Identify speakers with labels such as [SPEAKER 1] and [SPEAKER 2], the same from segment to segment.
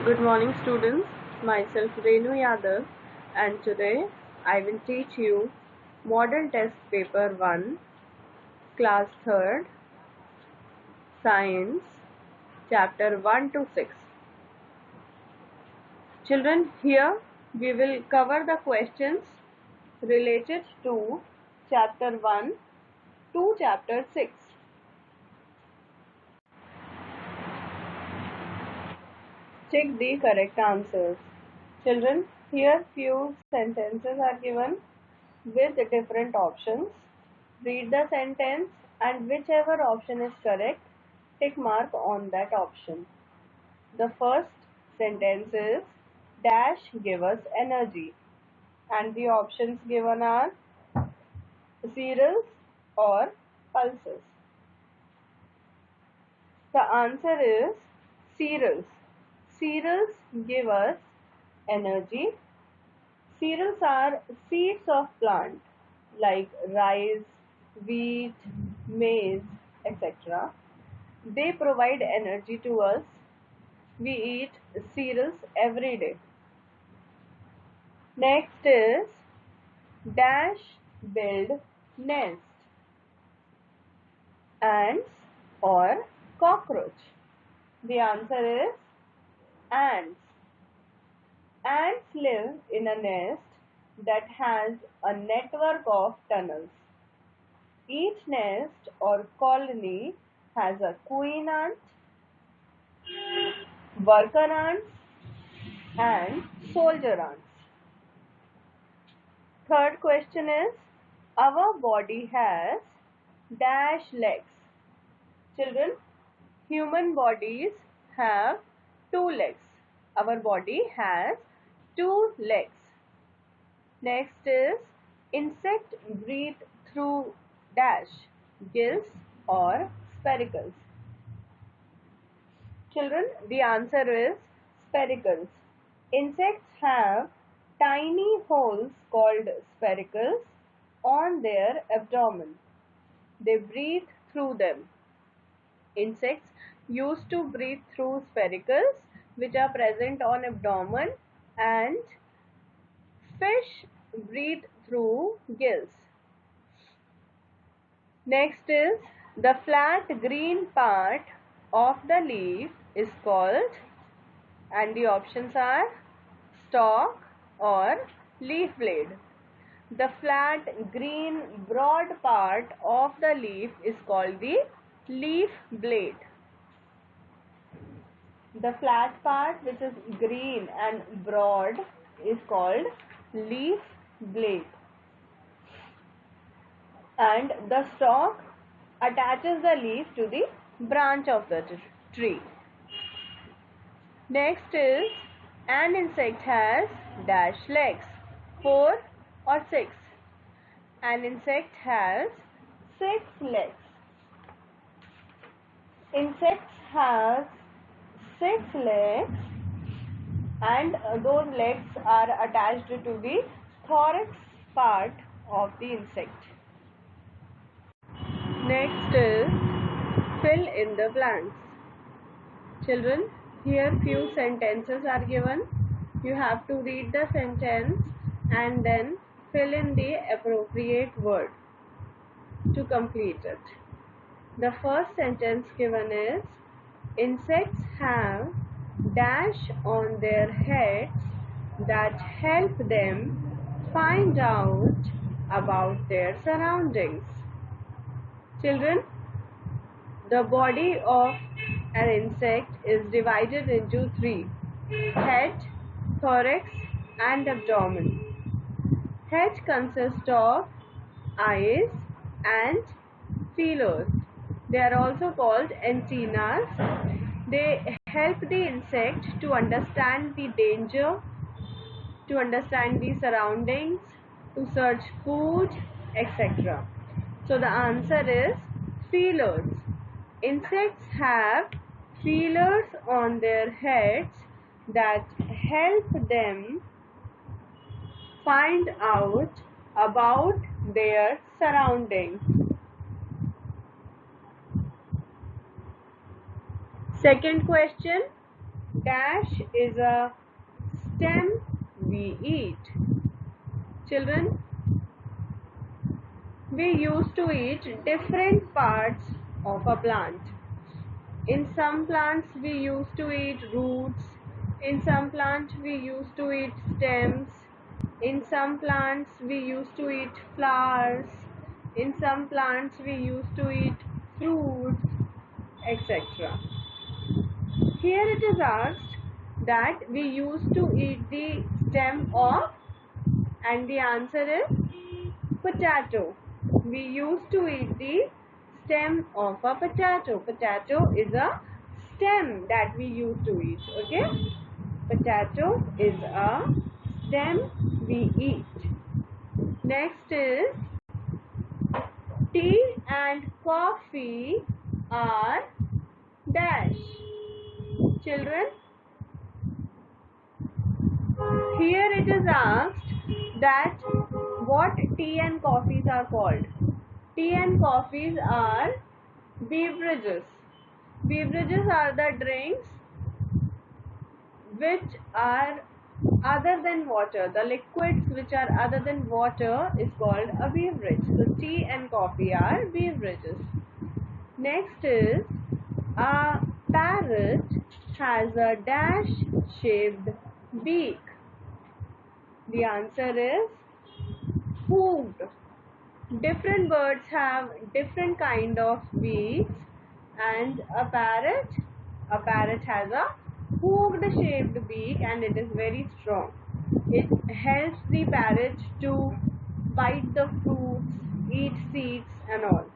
[SPEAKER 1] Good morning, students. Myself Renu Yadav, and today I will teach you Model Test Paper 1, Class 3rd, Science, Chapter 1 to 6. Children, here we will cover the questions related to Chapter 1 to Chapter 6. Check the correct answers. Children, here few sentences are given with different options. Read the sentence and whichever option is correct, tick mark on that option. The first sentence is dash give us energy, and the options given are cereals or pulses. The answer is cereals. Cereals give us energy. Cereals are seeds of plant like rice, wheat, maize, etc. They provide energy to us. We eat cereals every day. Next is dash build nest. Ants or cockroach? The answer is ants. Ants live in a nest that has a network of tunnels. Each nest or colony has a queen ant, worker ants, and soldier ants. Third question is, our body has dash legs. Children, human bodies have two legs. Our body has two legs. Next is, insect breathe through dash, gills or spiracles. Children, the answer is spiracles. Insects have tiny holes called spiracles on their abdomen. They breathe through them. Insects used to breathe through spiracles which are present on abdomen, and fish breathe through gills. Next is, the flat green part of the leaf is called, and the options are stalk or leaf blade. The flat green broad part of the leaf is called the leaf blade. The flat part which is green and broad is called leaf blade. And the stalk attaches the leaf to the branch of the tree. Next is, an insect has dash legs, 4 or 6. An insect has 6 legs. Insects have 6 legs, and those legs are attached to the thorax part of the insect. Next is, fill in the blanks. Children, here few sentences are given. You have to read the sentence and then fill in the appropriate word to complete it. The first sentence given is, insects have dash on their heads that help them find out about their surroundings. Children, the body of an insect is divided into 3: head, thorax, and abdomen. Head consists of eyes and feelers. They are also called antennas. They help the insect to understand the danger, to understand the surroundings, to search food, etc. So the answer is feelers. Insects have feelers on their heads that help them find out about their surroundings. Second question, dash is a stem we eat. Children, we used to eat different parts of a plant. In some plants we used to eat roots, in some plants we used to eat stems, in some plants we used to eat flowers, in some plants we used to eat fruits, etc. Here it is asked that we used to eat the stem of, and the answer is potato. We used to eat the stem of a potato. Potato is a stem that we used to eat. Okay? Potato is a stem we eat. Next is tea and coffee are dash. Children, here it is asked that what tea and coffees are called. Tea and coffees are beverages. Beverages are the drinks which are other than water. The liquids which are other than water is called a beverage. So tea and coffee are beverages. Next is a parrot has a dash shaped beak. The answer is hooked. Different birds have different kind of beaks, and a parrot has a hooked shaped beak and it is very strong. It helps the parrot to bite the fruits, eat seeds and all.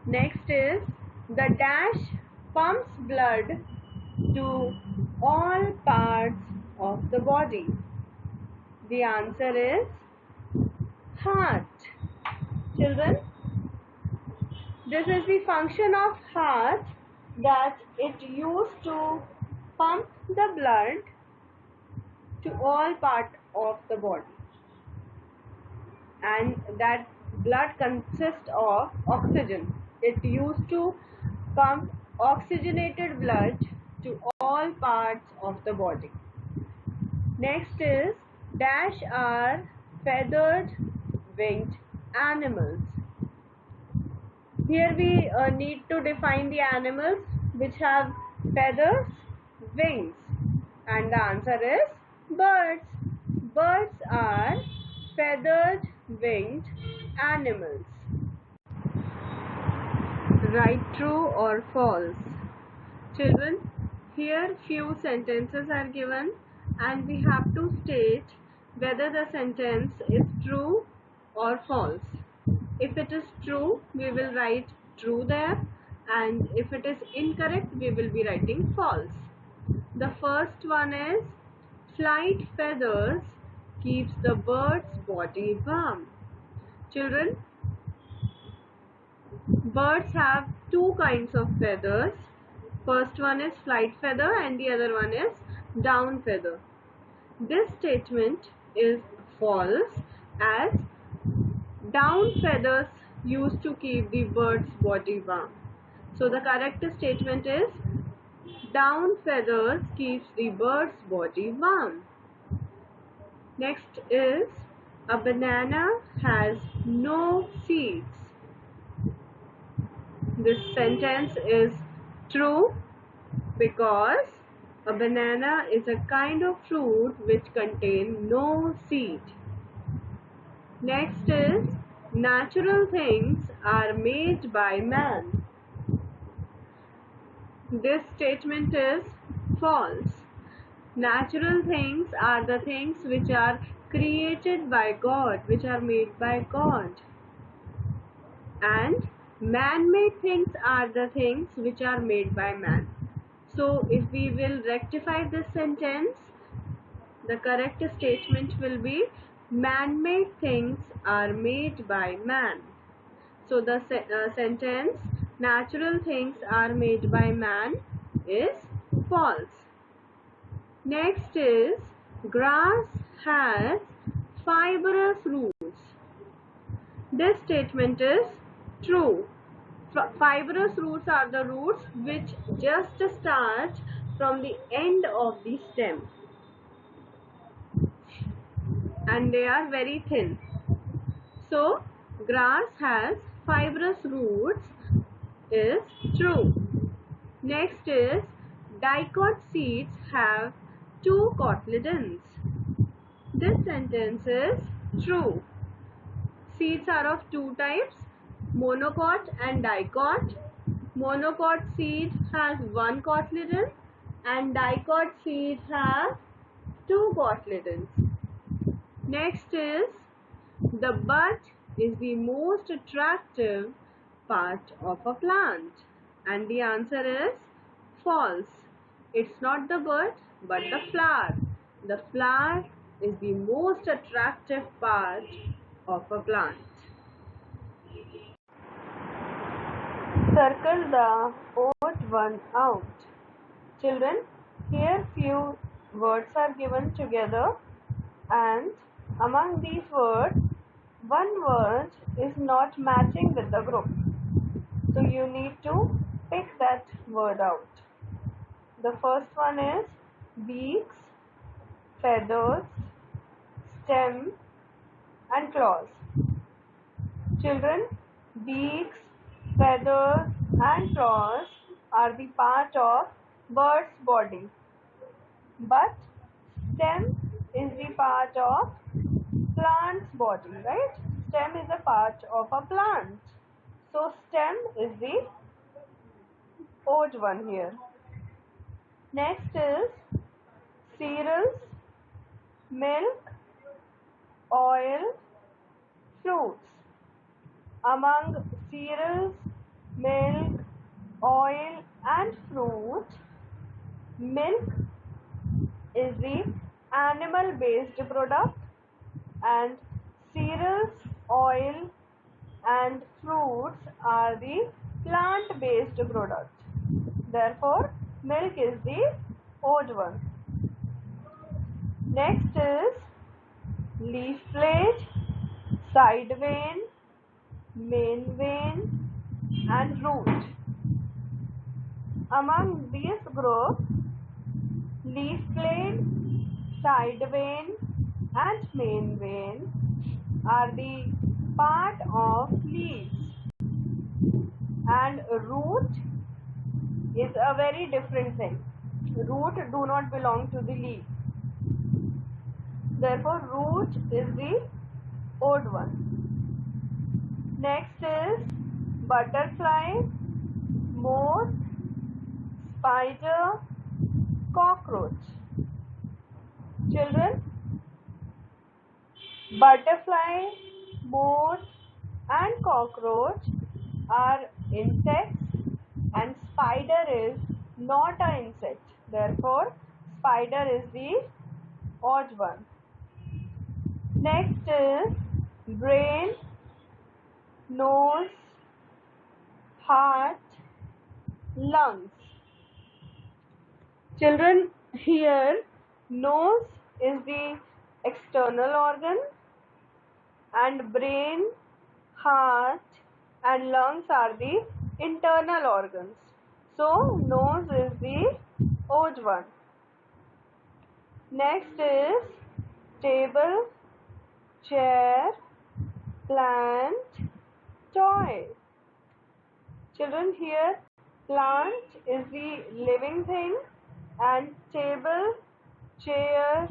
[SPEAKER 1] Next is the dash pumps blood to all parts of the body. The answer is heart. Children, this is the function of heart, that it used to pump the blood to all parts of the body, and that blood consists of oxygen. It used to pump oxygenated blood to all parts of the body. Next is dash are feathered winged animals. Here we need to define the animals which have feathers, wings, and the answer is birds. Birds are feathered winged animals. Right, true or false? Children, here few sentences are given and we have to state whether the sentence is true or false. If it is true, we will write true there, and if it is incorrect, we will be writing false. The first one is flight feathers keeps the bird's body warm. Children, birds have two kinds of feathers. First one is flight feather and the other one is down feather. This statement is false, as down feathers used to keep the bird's body warm. So the correct statement is down feathers keeps the bird's body warm. Next is a banana has no seeds. This sentence is true because a banana is a kind of fruit which contains no seed. Next is natural things are made by man. This statement is false. Natural things are the things which are created by God, which are made by God. And man-made things are the things which are made by man. So if we will rectify this sentence, the correct statement will be man-made things are made by man. So the sentence natural things are made by man is false. Next is grass has fibrous roots. This statement is true. Fibrous roots are the roots which just start from the end of the stem, and they are very thin. So grass has fibrous roots is true. Next is dicot seeds have two cotyledons. This sentence is true. Seeds are of two types, monocot and dicot. Monocot seed has one cotyledon and dicot seed has two cotyledons. Next is the bud is the most attractive part of a plant, and the answer is false. It's not the bud but the flower. The flower is the most attractive part of a plant. Circle the odd one out. Children, here few words are given together, and among these words, one word is not matching with the group. So you need to pick that word out. The first one is beaks, feathers, stem, and claws. Children, beaks, feathers, and claws are the part of bird's body, but stem is the part of plant's body, right? Stem is a part of a plant. So stem is the odd one here. Next is cereals, milk, oil, fruits. Among cereals, milk, oil, and fruit, milk is the animal based product, and cereals, oil, and fruits are the plant based product. Therefore, milk is the odd one. Next is leaf plate, side vein, main vein, and root. Among these groups, leaf plate, side vein, and main vein are the part of leaves, and root is a very different thing. Root do not belong to the leaf. Therefore, root is the odd one. Next is butterfly, moth, spider, cockroach. Children, butterfly, moth, and cockroach are insects, and spider is not an insect. Therefore, spider is the odd one. Next is brain, nose, heart, lungs. Children, here nose is the external organ, and brain, heart, and lungs are the internal organs. So nose is the odd one. Next is table, chair, plant, toy. Children, here plant is the living thing, and table, chair,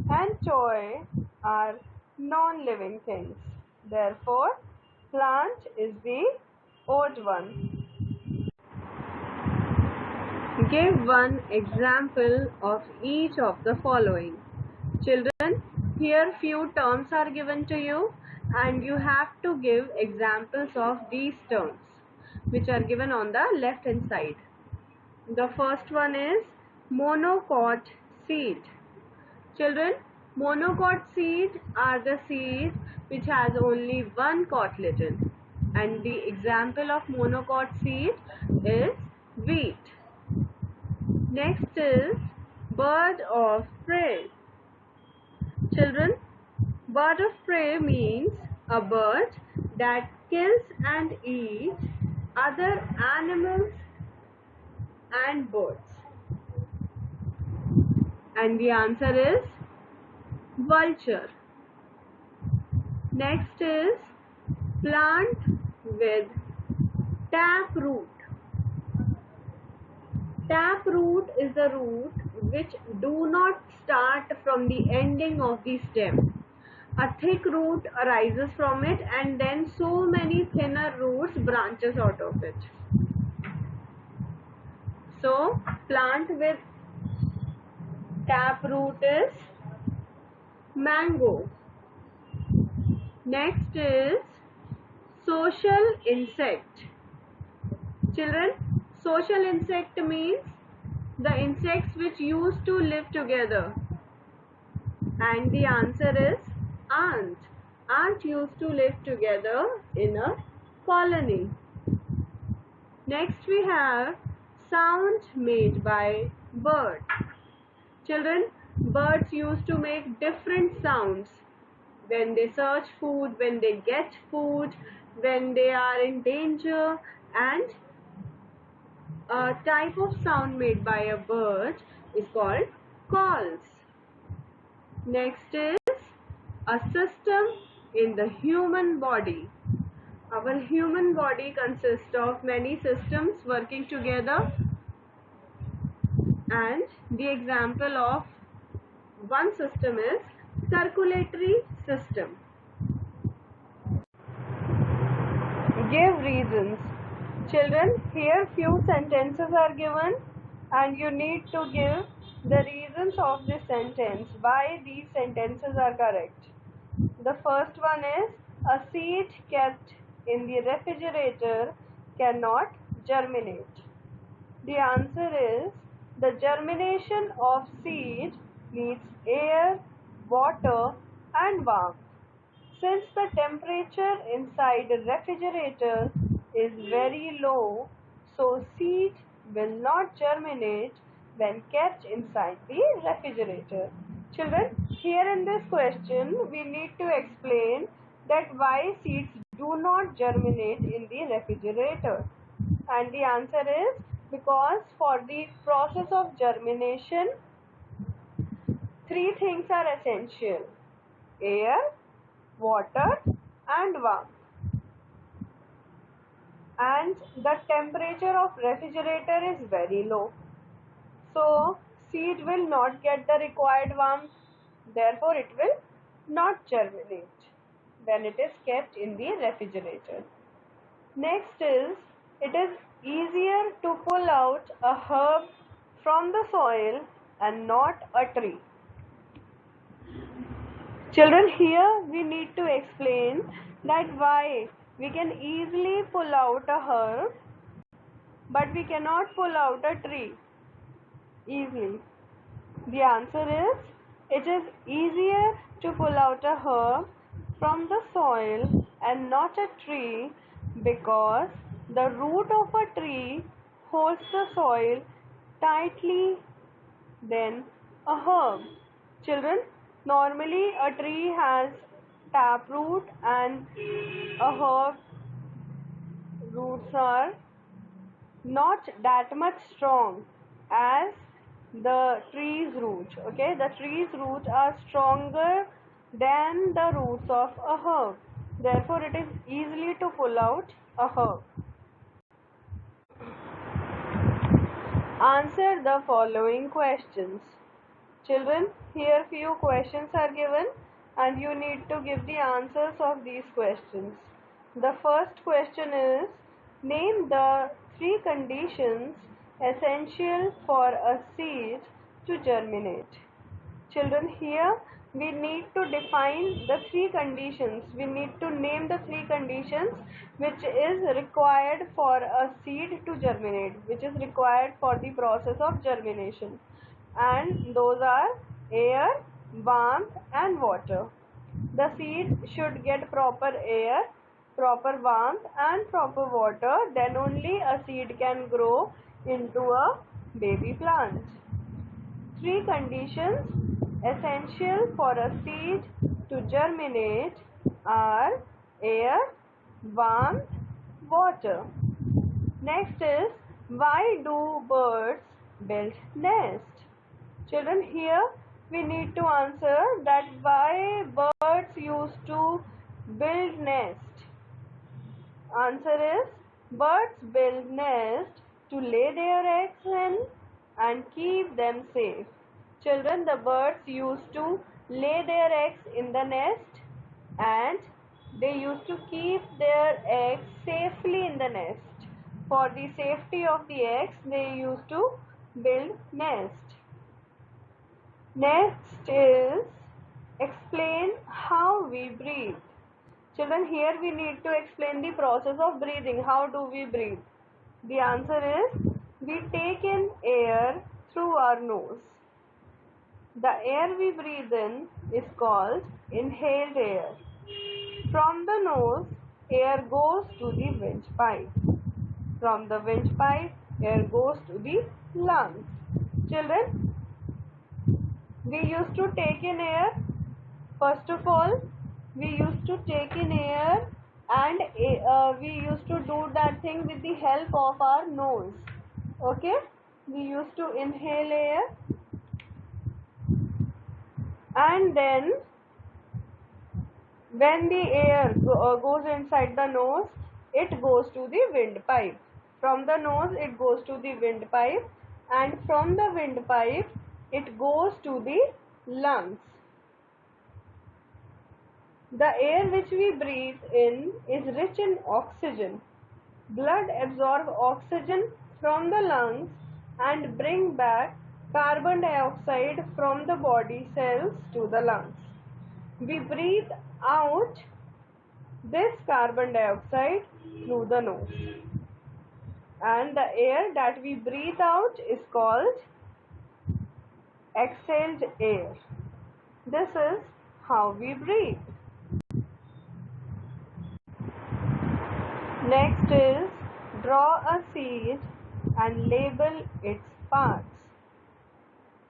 [SPEAKER 1] and toy are non-living things. Therefore, plant is the odd one. Give one example of each of the following. Children, here few terms are given to you, and you have to give examples of these terms, which are given on the left hand side. The first one is monocot seed. Children, monocot seed are the seeds which has only one cotyledon, and the example of monocot seed is wheat. Next is bird of prey. Children, bird of prey means a bird that kills and eats other animals and birds. And the answer is vulture. Next is plant with tap root. Tap root is the root which do not start from the ending of the stem. A thick root arises from it and then so many thinner roots branches out of it. So plant with tap root is mango. Next is social insect. Children, social insect means the insects which used to live together. And the answer is ant. Ant used to live together in a colony. Next we have sound made by birds. Children, birds used to make different sounds when they search food, when they get food, when they are in danger, and a type of sound made by a bird is called calls. Next is a system in the human body. Our human body consists of many systems working together, and the example of one system is circulatory system. Give reasons. Children, here few sentences are given and you need to give the reasons of this sentence, why these sentences are correct. The first one is a seed kept in the refrigerator cannot germinate. The answer is the germination of seed needs air, water and warmth. Since the temperature inside a refrigerator is very low, so seed will not germinate when kept inside the refrigerator. Children, here in this question, we need to explain that why seeds do not germinate in the refrigerator. And the answer is because for the process of germination, three things are essential: air, water and warmth. And the temperature of refrigerator is very low. So seed will not get the required warmth. Therefore it will not germinate when it is kept in the refrigerator. Next is, it is easier to pull out a herb from the soil and not a tree. Children, here we need to explain that why we can easily pull out a herb but we cannot pull out a tree easily. The answer is, it is easier to pull out a herb from the soil and not a tree because the root of a tree holds the soil tightly than a herb. Children, normally a tree has taproot and a herb roots are not that much strong as the tree's root. Okay, the tree's roots are stronger than the roots of a herb. Therefore, it is easily to pull out a herb. Answer the following questions. Children, here few questions are given and you need to give the answers of these questions. The first question is, name the three conditions essential for a seed to germinate. Children, here we need to define the three conditions. We need to name the three conditions which is required for a seed to germinate, which is required for the process of germination. And those are air, warmth and water. The seed should get proper air, proper warmth and proper water, then only a seed can grow into a baby plant. Three conditions essential for a seed to germinate are air, warmth, water. Next is, why do birds build nests? Children, here we need to answer that why birds used to build nest. Answer is birds build nest to lay their eggs in and keep them safe. Children, the birds used to lay their eggs in the nest and they used to keep their eggs safely in the nest. For the safety of the eggs, they used to build nest. Next is explain how we breathe. Children, here we need to explain the process of breathing. How do we breathe? The answer is we take in air through our nose. The air we breathe in is called inhaled air. From the nose, air goes to the windpipe. From the windpipe, air goes to the lungs. Children, we used to take in air. First of all, we used to take in air and we used to do that thing with the help of our nose. Okay? We used to inhale air and then when the air goes inside the nose, it goes to the windpipe. From the nose, it goes to the windpipe and from the windpipe, it goes to the lungs. The air which we breathe in is rich in oxygen. Blood absorbs oxygen from the lungs and bring back carbon dioxide from the body cells to the lungs. We breathe out this carbon dioxide through the nose. And the air that we breathe out is called exhaled air. This is how we breathe. Next is draw a seed and label its parts.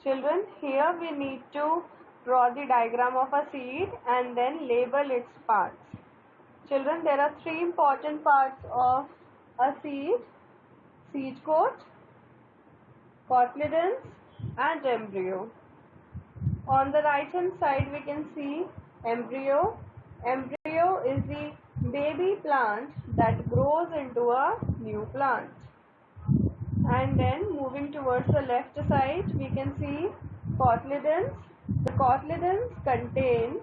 [SPEAKER 1] Children, here we need to draw the diagram of a seed and then label its parts. Children, there are three important parts of a seed: seed coat, cotyledons and embryo. On the right hand side we can see embryo. Embryo is the baby plant that grows into a new plant. And then moving towards the left side we can see cotyledons. The cotyledons contain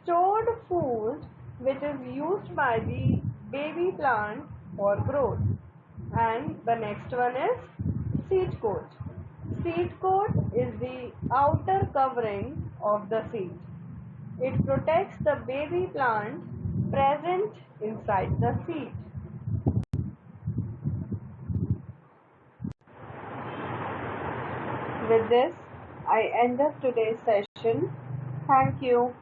[SPEAKER 1] stored food which is used by the baby plant for growth. And the next one is seed coat. Seed coat is the outer covering of the seed. It protects the baby plant present inside the seed. With this, I end up today's session. Thank you.